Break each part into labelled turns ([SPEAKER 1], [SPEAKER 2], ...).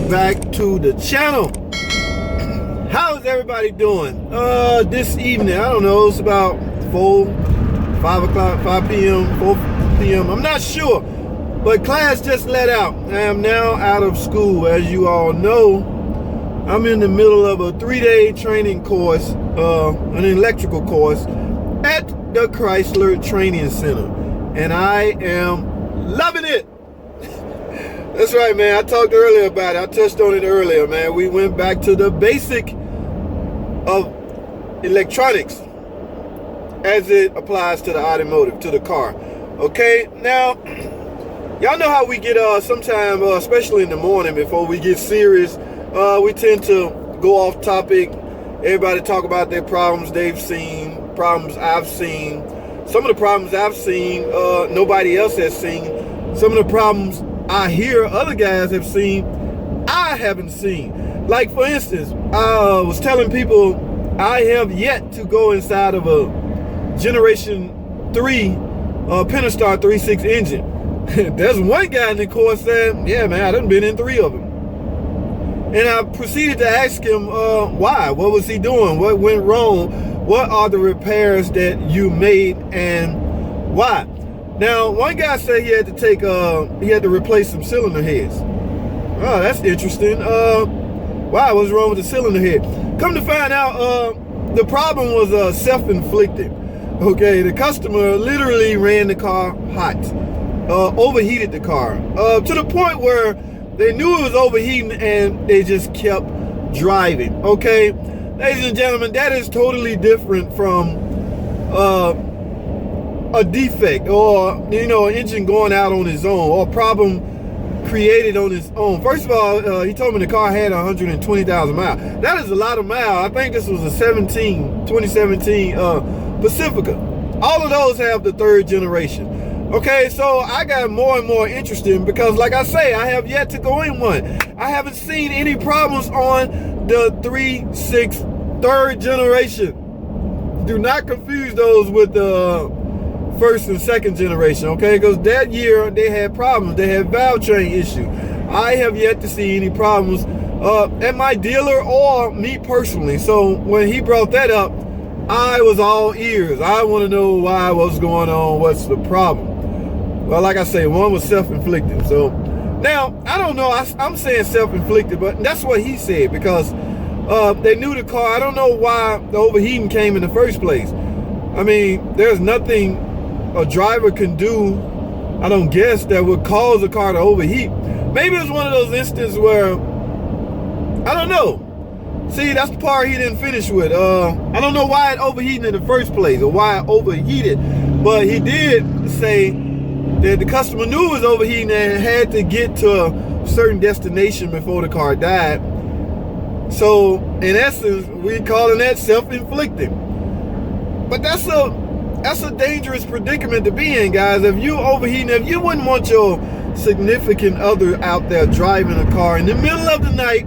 [SPEAKER 1] welcome back to the channel. How's everybody doing? This evening, I don't know, it's about 5 p.m, 4 p.m, I'm not sure, but class just let out. I am now out of school. As you all know, I'm in the middle of a 3-day training course, an electrical course at the Chrysler Training Center, and I am loving it. That's right, man. I talked earlier about it. I touched on it earlier, man. We went back to the basic of electronics as it applies to the automotive, to the car. Okay, now, y'all know how we get sometimes, especially in the morning before we get serious, we tend to go off topic. Everybody talk about their problems they've seen, problems I've seen. Some of the problems I've seen, nobody else has seen. Some of the problems I hear other guys have seen, I haven't seen. Like, for instance, I was telling people I have yet to go inside of a Generation 3 Pentastar 3.6 engine. There's one guy in the course said, yeah, man, I done been in 3 of them. And I proceeded to ask him why. What was he doing? What went wrong? What are the repairs that you made and why? Now, one guy said he had to replace some cylinder heads. Oh, that's interesting. Why? What's wrong with the cylinder head? Come to find out, the problem was self-inflicted. Okay, the customer literally ran the car hot, overheated the car to the point where they knew it was overheating and they just kept driving. Okay, ladies and gentlemen, that is totally different from a defect, or, you know, an engine going out on its own, or a problem created on its own. First of all, he told me the car had 120,000 miles. That is a lot of miles. I think this was a 2017 Pacifica. All of those have the 3rd generation. Okay, so I got more and more interested because, like I say, I have yet to go in one. I haven't seen any problems on the 3.6 3rd generation. Do not confuse those with the 1st and 2nd generation, okay? Because that year they had problems. They had valve train issue. I have yet to see any problems at my dealer or me personally. So when he brought that up, I was all ears. I want to know why, what's going on, what's the problem. Well, like I say, one was self-inflicted. So now, I don't know, I'm saying self-inflicted, but that's what he said, because they knew the car. I don't know why the overheating came in the first place. I mean, there's nothing a driver can do, I don't guess, that would cause a car to overheat. Maybe it's one of those instances where, I don't know. See, that's the part he didn't finish with. I don't know why it overheated in the first place, or why it overheated, but he did say that the customer knew it was overheating and had to get to a certain destination before the car died. So, in essence, we're calling that self-inflicted. But that's a dangerous predicament to be in, guys. If you overheating, if you wouldn't want your significant other out there driving a car in the middle of the night,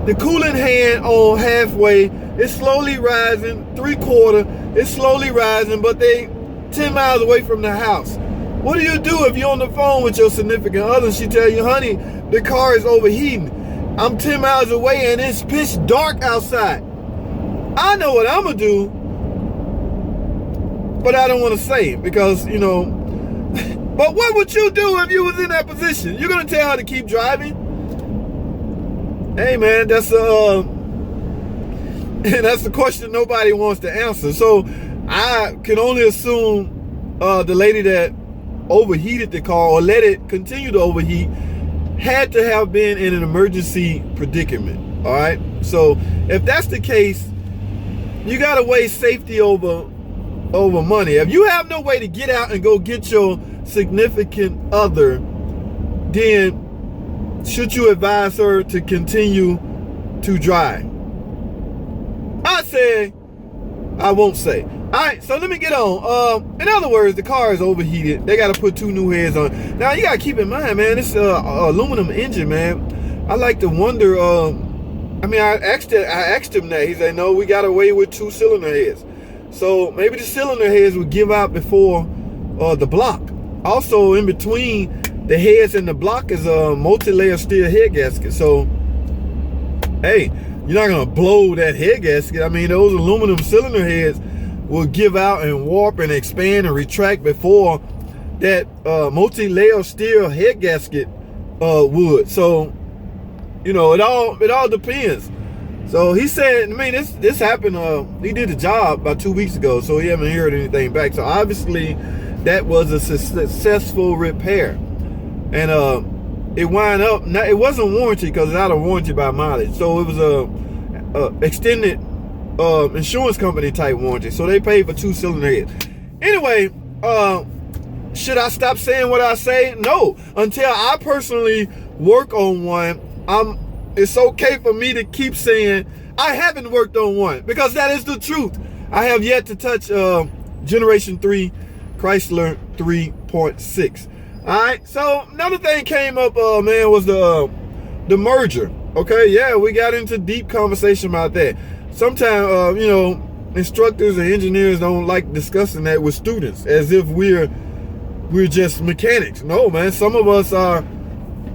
[SPEAKER 1] the coolant hand on halfway, it's slowly rising, 3/4, it's slowly rising, but they 10 miles away from the house. What do you do if you're on the phone with your significant other and she tell you, honey, the car is overheating. I'm 10 miles away and it's pitch dark outside. I know what I'm gonna do, but I don't want to say it because, you know, but what would you do if you was in that position? You're going to tell her to keep driving? Hey, man, that's the question nobody wants to answer. So I can only assume the lady that overheated the car, or let it continue to overheat, had to have been in an emergency predicament. All right. So if that's the case, you got to weigh safety over money. If you have no way to get out and go get your significant other, then should you advise her to continue to drive? I say, I won't say. All right, so let me get on. In other words, the car is overheated. They got to put 2 new heads on. Now, you got to keep in mind, man, this aluminum engine, man. I like to wonder, I mean, I asked him that. He said, no, we got away with 2 cylinder heads. So maybe the cylinder heads would give out before the block. Also, in between the heads and the block is a multi-layer steel head gasket. So, hey, you're not gonna blow that head gasket. I mean, those aluminum cylinder heads will give out and warp and expand and retract before that multi-layer steel head gasket would. So, you know, it all depends. So he said, I mean, this happened. He did the job about 2 weeks ago, so he haven't heard anything back. So obviously, that was a successful repair, and it wound up. It wasn't warranty because it's out of warranty by mileage. So it was a extended insurance company type warranty. So they paid for 2 cylinder heads. Anyway, should I stop saying what I say? No, until I personally work on one. It's okay for me to keep saying I haven't worked on one, because that is the truth. I have yet to touch Generation 3 Chrysler 3.6. All right. So another thing came up, man, was the merger. Okay. Yeah, we got into deep conversation about that. Sometimes, you know, instructors and engineers don't like discussing that with students as if we're just mechanics. No, man. Some of us are,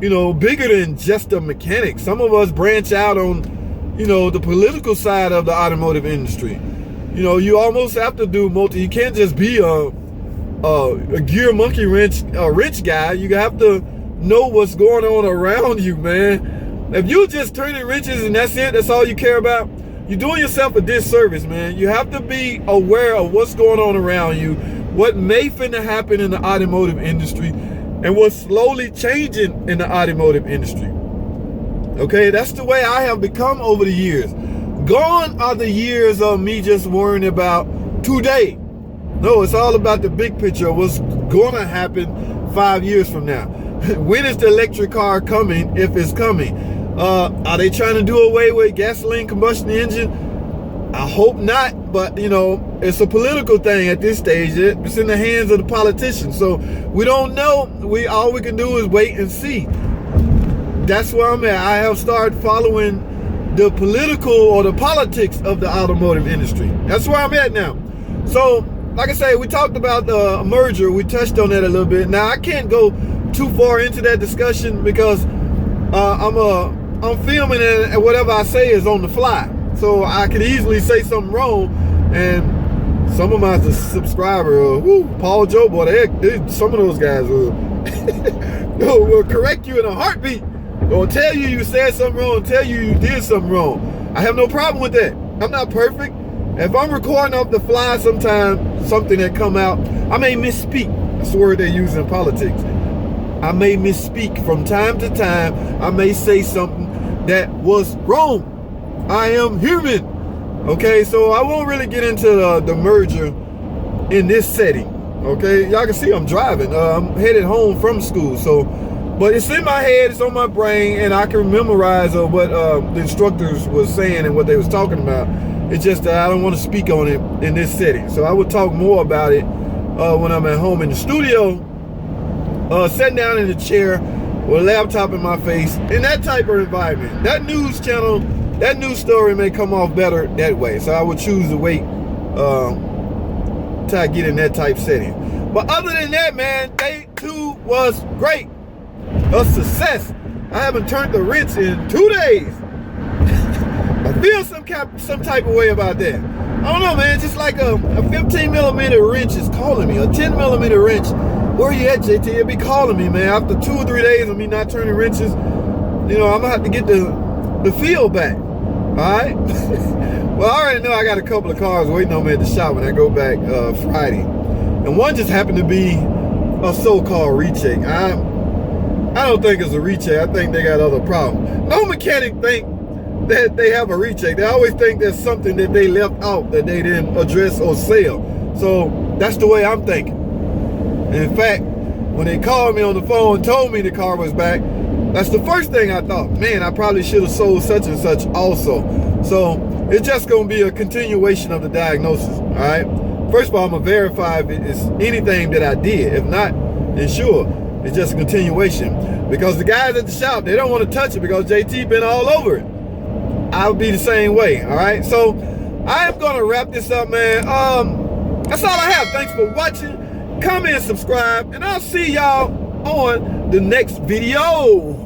[SPEAKER 1] you know, bigger than just a mechanic. Some of us branch out on, you know, the political side of the automotive industry. You know, you almost have to do you can't just be a gear monkey wrench guy. You have to know what's going on around you, man. If you just turning wrenches and that's it, that's all you care about, you're doing yourself a disservice, man. You have to be aware of what's going on around you, what may finna happen in the automotive industry, and what's slowly changing in the automotive industry. Okay, that's the way I have become over the years. Gone are the years of me just worrying about today. No, it's all about the big picture of what's gonna happen 5 years from now. When is the electric car coming, if it's coming? Are they trying to do away with gasoline combustion engine? I hope not, but you know, it's a political thing at this stage. It's in the hands of the politicians, so we don't know. All we can do is wait and see. That's where I'm at. I have started following the political or the politics of the automotive industry. That's where I'm at now. So, like I say, we talked about the merger. We touched on that a little bit. Now, I can't go too far into that discussion because I'm filming and whatever I say is on the fly. So I could easily say something wrong, and some of my subscribers, Paul Joe, boy, some of those guys will correct you in a heartbeat, or tell you said something wrong, tell you did something wrong. I have no problem with that. I'm not perfect. If I'm recording off the fly, sometimes something that come out, I may misspeak. That's the word they use in politics. I may misspeak from time to time. I may say something that was wrong. I am human. Okay, so I won't really get into the merger in this setting. Okay, y'all can see I'm driving. I'm headed home from school, so, but it's in my head, it's on my brain, and I can memorize what the instructors was saying and what they was talking about. It's just that I don't want to speak on it in this setting. So I will talk more about it when I'm at home in the studio, sitting down in the chair with a laptop in my face, in that type of environment. That news channel, that news story may come off better that way. So I would choose to wait till I get in that type setting. But other than that, man, day 2 was great. A success. I haven't turned the wrench in 2 days. I feel some type of way about that. I don't know, man. Just like a 15 millimeter wrench is calling me. A 10 millimeter wrench. Where you at, JT? It'll be calling me, man. After 2 or 3 days of me not turning wrenches, you know, I'm gonna have to get the feel back. All right. Well, I already know I got a couple of cars waiting on me at the shop when I go back Friday, and one just happened to be a so-called recheck. I don't think it's a recheck. I think they got other problems. No mechanic think that they have a recheck. They always think there's something that they left out that they didn't address or sell. So that's the way I'm thinking. And in fact, when they called me on the phone and told me the car was back, that's the first thing I thought. Man, I probably should have sold such and such also. So it's just going to be a continuation of the diagnosis. All right. First of all, I'm going to verify if it's anything that I did. If not, then sure, it's just a continuation. Because the guys at the shop, they don't want to touch it because JT been all over it. I'll be the same way. All right. So I am going to wrap this up, man. That's all I have. Thanks for watching. Comment and subscribe. And I'll see y'all on the next video.